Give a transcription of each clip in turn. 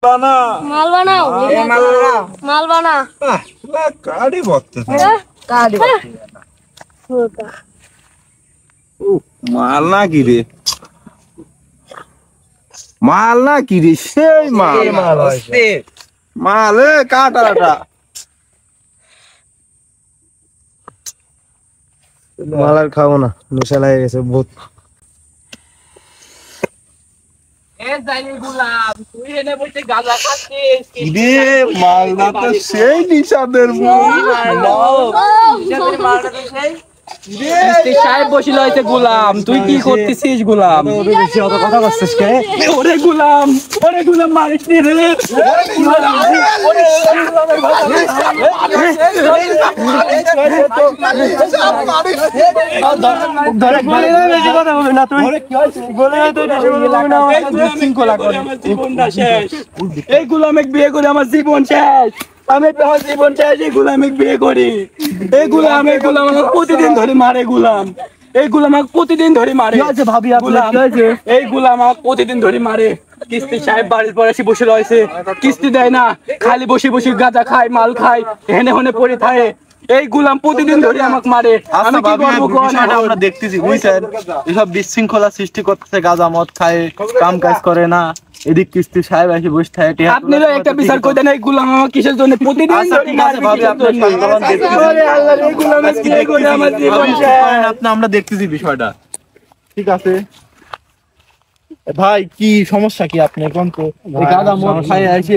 बना माल बनाओ माल बना गाड़ी बकते माल ना की रे সেই মাল মাল কাটাটা মাল আর খাবো না, নেশা লাগে গেছে বহুত। মালদা তো সেই নিশাদের বসিল হয়েছে গোলাম, তুই কি করতেছিস গোলাম? কথা বলছিস কে? ওরে গোলাম মারিস নি রে। এই গোলামে বিয়ে করে আমার জীবন শেষ। আমি জীবন শেষ, এই গোলামে বিয়ে করি। এই গোলাম প্রতিদিন ধরে মারে গোলাম। এই গোলাম প্রতিদিন ধরে মারে। ভাবি এই গোলাম প্রতিদিন ধরে মারে। কিস্তি সাহেব বাড়ির পর এসে বসে রয়েছে, কিস্তি দেয় না, খালি বসে বসে গাঁজা খায়, মাল খায়, হেনে হনে পড়ে থাকে। এই গোলাম প্রতিদিন ধরে আমাকে মারে। আমি কি করবো? আমরা দেখতেছি বুঝছেন, এসব বিশৃঙ্খলা সৃষ্টি করতেছে, গাঁজা মদ খায়, কাম কাজ করে না, এদিক কিস্তি সাহেব এসে বসে থাকে। আপনারা একটা বিচার করে দেন, এই গোলাম আমার কিসের জন্য প্রতিদিন আমরা দেখতেছি বিষয়টা। ঠিক আছে ভাই, কি সমস্যা কি আপনি এখন? তো গাঁজা মদ খায় এসে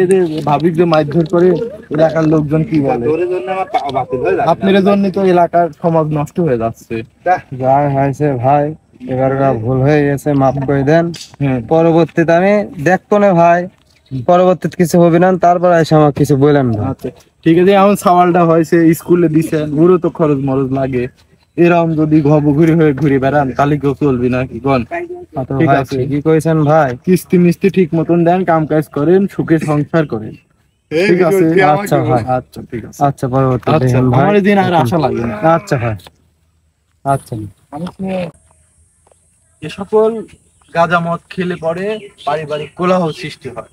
ভাবিক যে মারধর করে, এলাকার লোকজন কি বলে? আপনার জন্য তো এলাকার সমাজ নষ্ট হয়ে যাচ্ছে। যা হয়েছে ভাই, এবার ভুল হয়ে গেছে, মাফ করে দেন। পরবর্তীতে আমি দেখতো না ভাই, পরবর্তীতে কিছু হবে না, তারপর এসে আমার কিছু বললেন না। আচ্ছা ঠিক আছে, এমন সওয়ালটা হয়েছে, স্কুলে দিচ্ছেন, ওরও তো খরচ মরচ লাগে। এরকম যদি ঘুরে হয়ে ঘুরে বেড়ান তাহলে কেউ চলবি না কি কোন? ঠিক আছে, কি কইছেন ভাই? কিস্তি মিস্তি ঠিক মতন দেন, কাম কাজ করেন, সুখে সংসার করেন। ঠিক আছে? আচ্ছা ভাই, আচ্ছা ঠিক আছে। আচ্ছা পরবর্তীতে আচ্ছা, আমার দিন আর আশা লাগে না। আচ্ছা ভাই, আচ্ছা। এ সকল গাঁজা মদ খেলে পরে পারিবারিক কোলাহল সৃষ্টি হয়,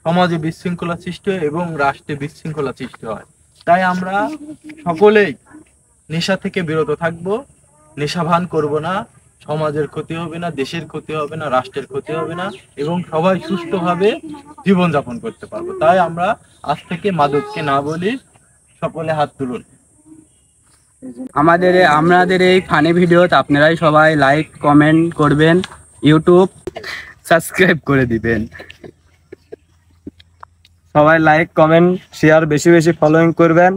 সমাজে বিশৃঙ্খলা সৃষ্টি হয় এবং রাষ্ট্রে বিশৃঙ্খলা সৃষ্টি হয়। তাই আমরা সকলেই নেশা থেকে বিরত থাকবো, নেশা ভান করব না, সমাজের ক্ষতি হবে না, দেশের ক্ষতি হবে না, রাষ্ট্রের ক্ষতি হবে না এবং সবাই সুস্থভাবে জীবনযাপন করতে পারবো। তাই আমরা আজ থেকে মাদককে না বলি, সকলে হাত তুলুন। আমাদের এই ফানি ভিডিওতে আপনারাই সবাই লাইক কমেন্ট করবেন, ইউটিউব সাবস্ক্রাইব করে দিবেন। সবাই লাইক কমেন্ট শেয়ার বেশি বেশি ফলোইং করবেন।